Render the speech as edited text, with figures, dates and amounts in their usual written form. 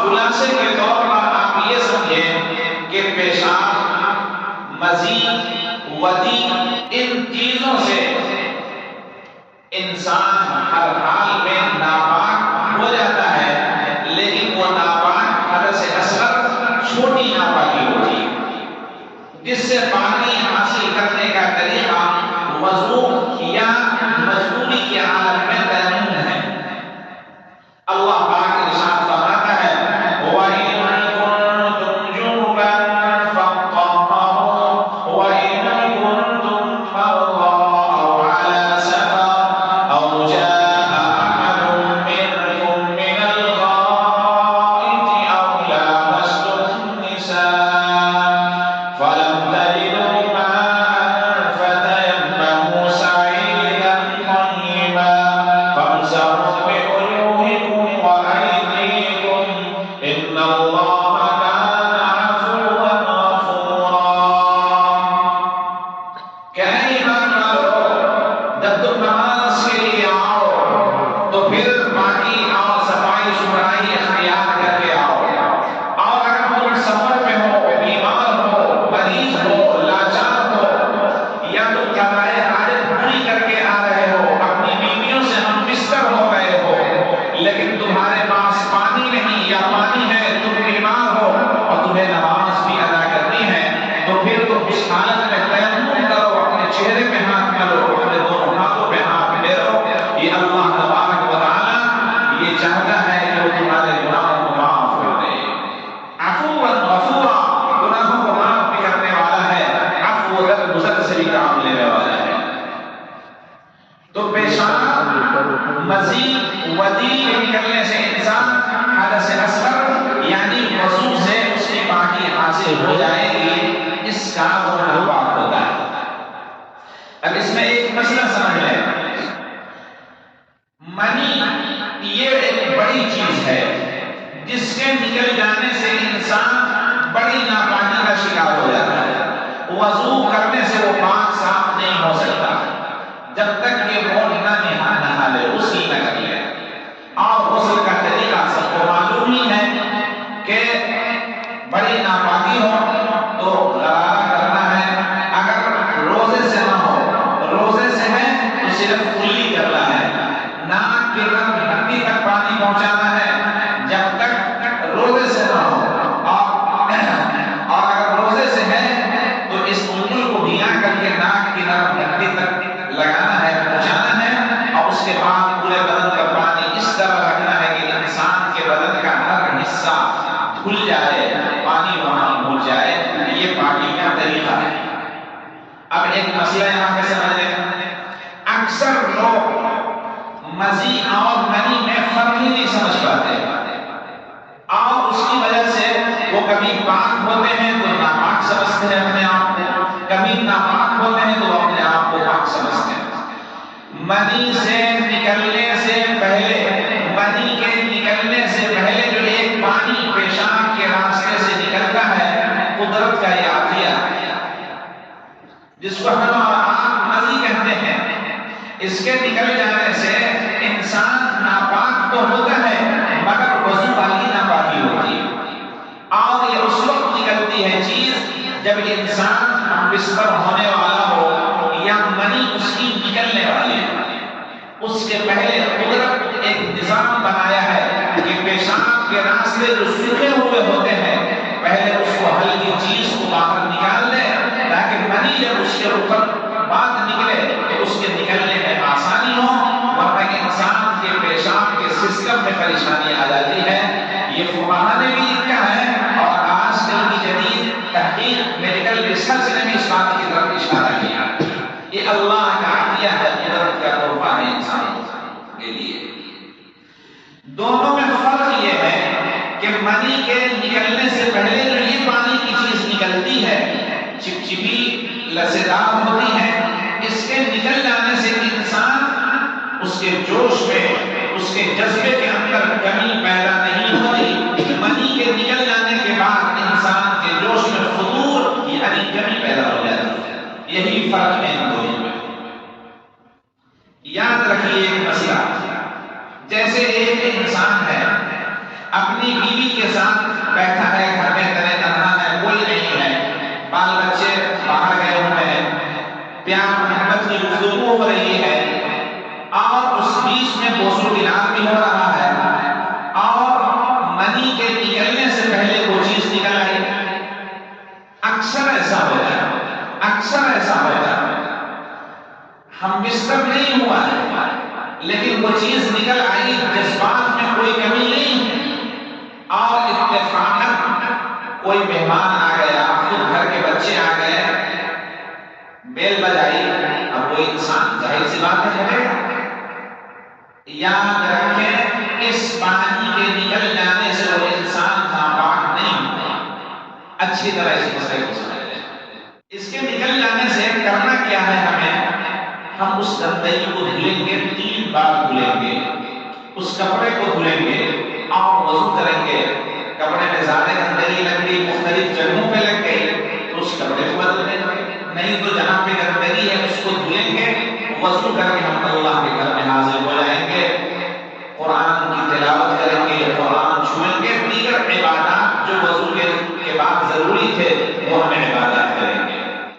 خلاصے کے طور پر آپ یہ سمجھیں کہ پیشاب، مزی، ودی، ان چیزوں سے انسان ہر حال میں ناپاک ہو جاتا ہے، لیکن وہ ناپاک حدث اصغر چھوٹی ناپاکی ہوتی ہے، جس سے پانی حاصل کرنے کا طریقہ وضو یا مجبوری کے عالم میں تیمم ہے۔ اللہ پاک ارشاد فرماتا ہے وَإِن كُنتُمْ جُنُبًا فَاطَّهَّرُوا وَإِن كُنتُمْ مَرْضَىٰ أَوْ عَلَىٰ سَفَرٍ أَوْ جَاءَ أَحَدٌ مِّنكُم مِّنَ الْغَائِطِ أَوْ لَامَسْتُمُ النِّسَاءَ فَلَمْ تَجِدُوا مَاءً فَتَيَمَّمُوا سَعِيدًا طَيِّبًا فَامْسَحُوا بِوُجُوهِكُمْ وَأَيْدِيكُمْ إِنَّ اللَّهَ كَانَ عَفُوًّا غَفُورًا۔ کہ اے ایمان والو، جب تم نماز کے لیے آؤ تو پھر پاکی اور صفائی ستھرائی اختیار کر کے آؤ، اور اگر تم سفر میں ہو، بیمار ہو، مریض ہو، لاچار ہو، یا تم قضائے حاجت پوری کر کے آ رہے ہو، اپنی بیویوں سے ہم بستر ہو گئے ہو، لیکن تمہارے پاس پانی نہیں یا پانی ہے، تم بیمار ہو اور تمہیں نماز بھی ادا کرنی ہے، تو پھر تم اس حالت میں تیمم کرو، اپنے چہرے پہ ہاتھ ملو، اپنے دونوں ہاتھوں پہ ہاتھ پھیرو۔ یہ اللہ تبارک و تعالی یہ چاہتا ہے کہ وہ تمہارے گناہوں کو معاف کر دے۔ عفواً غفورا، گناہوں کو معاف بھی کرنے والا ہے، عفو درگزر سے بھی کام لینے والا ہے۔ تو پیشاب، مزی، ودی کے نکلنے سے انسان حدث اصغر یعنی وضو سے اس کی پاکی حاصل ہو جائے گی، اس کا وہ ناپاک ہوتا ہے۔ اب اس میں ایک مسئلہ سمجھ لیں، منی یہ ایک بڑی چیز ہے جس کے نکل جانے سے انسان بڑی ناپاکی کا شکار ہو جاتا ہے۔ وضو کرنے سے وہ پاک صاف نہیں ہو سکتا جب تک کہ وہ نہا لے، اسی نہ کر لے۔ اور غسل کا طریقہ سب کو معلوم ہی ہے کہ بڑی ناپاکی ہو تو غرارہ کرنا ہے، اگر روزے سے نہ ہو، روزے سے ہے تو صرف کلی کرنا ہے، ناک کی ہڈی تک پانی پہنچانا ہے جب تک روزے سے نہ ہو، اور اگر روزے سے ہے تو اس انگلی کو بھیگا کر کے ناک کی نرم ہڈی تک لگانا ہے، پہنچانا ہے، اور اس کے بعد پورے بدن کا پانی اس طرح رکھنا ہے کہ انسان کے بدن کا ہر حصہ دھل جائے، پانی وہاں گھل جائے۔ یہ پاکی کا طریقہ ہے۔ اب ایک مسئلہ یہاں پہ سمجھ لیں، اکثر لوگ مزی اور منی میں فرق ہی نہیں سمجھ پاتے، اور اس کی وجہ سے وہ کبھی پاک ہوتے ہیں تو ناپاک سمجھتے ہیں اپنے آپ کو، کبھی ناپاک ہوتے ہیں تو اپنے آپ کو پاک سمجھتے ہیں۔ منی سے نکلنے سے پہلے، منی کے نکلنے سے پہلے جو ایک پانی پیشاب کے راستے سے نکلتا ہے، قدرت کا یہ عطیہ ہے، جس کو ہم اور آپ مزی کہتے ہیں۔ اس کے نکل جانے سے انسان ناپاک تو ہوتا ہے مگر وضو والی ناپاکی ہوتی ہے، اور یہ اس وقت نکلتی ہے چیز جب انسان بستر ہونے والا ہو یا منی اس کی نکلنے والی ہے۔ اس کے پہلے قدرت ایک نظام بنایا ہے کہ پیشاب کے راستے جو سوکھے ہوئے ہوتے ہیں پہلے اس کو ہلکی چیز کو باہر نکال لے، تاکہ منی جب اس کے اوپر بات نکلے تو اس کے نکلنے میں آسانی ہو، ورنہ انسان کے پیشاب کے سسٹم میں پریشانی آ جاتی ہے۔ یہ فقہاء نے بھی لکھا ہے، اور آج کل کی جدید تحقیق میڈیکل ریسرچ نے بھی اس بات کی طرف اشارہ کیا۔ یہ اللہ کا عطیہ ہے، قدرت کا تحفہ ہے انسان کے لیے۔ دونوں میں فرق یہ ہے کہ منی کے نکلنے سے پہلے جو یہ پانی کی چیز نکلتی ہے، چپچپی لسیدار ہوتی ہے، اس کے نکل جانے سے انسان اس کے جوش میں، اس کے جذبے کے اندر کمی پیدا نہیں ہوتی۔ منی کے نکل جانے کے بعد انسان کے جوش میں فضول یعنی کمی پیدا ہو جاتی ہے۔ یہی فرق ہے ان دونوں میں۔ یاد رکھیے ایک مسئلہ، جیسے ایک انسان ہے اپنی بیوی کے ساتھ بیٹھا ہے گھر میں تنے تنہا ہے، کوئی نہیں ہے، بال بچے باہر گئے ہوئے ہیں، پیار محبت کی گفتگو ہو رہی ہے، اور اس بیچ میں بوس و کنار بھی ہو رہا ہے، اور منی کے نکلنے سے پہلے وہ چیز نکل آئی۔ اکثر ایسا ہوتا ہے، اکثر ایسا ہوتا ہے، ہم ڈسٹرب نہیں ہوا ہے لیکن وہ چیز نکل آئی، جذبات میں کوئی کمی نہیں ہے، اور اتفاقاً کوئی مہمان آ گیا، خود گھر کے بچے آ گئے، بیل بجائی، اب وہ انسان ظاہر سی بات ہے، یاد رکھیں اس پانی کے نکل جانے سے وہ انسان ناپاک نہیں ہوا۔ اچھی طرح اس مسئلے کو سمجھ لیں، اس کے نکل جانے سے کرنا کیا ہے ہمیں؟ ہم اس گندگی کو دھلیں گے، 3 بار دھلیں گے، اس کپڑے کو دھلیں گے اور وضو کریں گے۔ کپڑے میں زیادہ گندگی لگ گئی، مختلف جگہوں پہ لگ گئی تو اس کپڑے کو بدل دیں گے، نہیں تو جہاں پہ گندگی ہے اس کو دھلیں گے، وضو کر کے ہم اللہ کے گھر میں حاضر ہو جائیں گے، قرآن کی تلاوت کریں گے، قرآن چھوئیں گے، دیگر عبادات جو وضو کے بعد ضروری تھے وہ ہمیں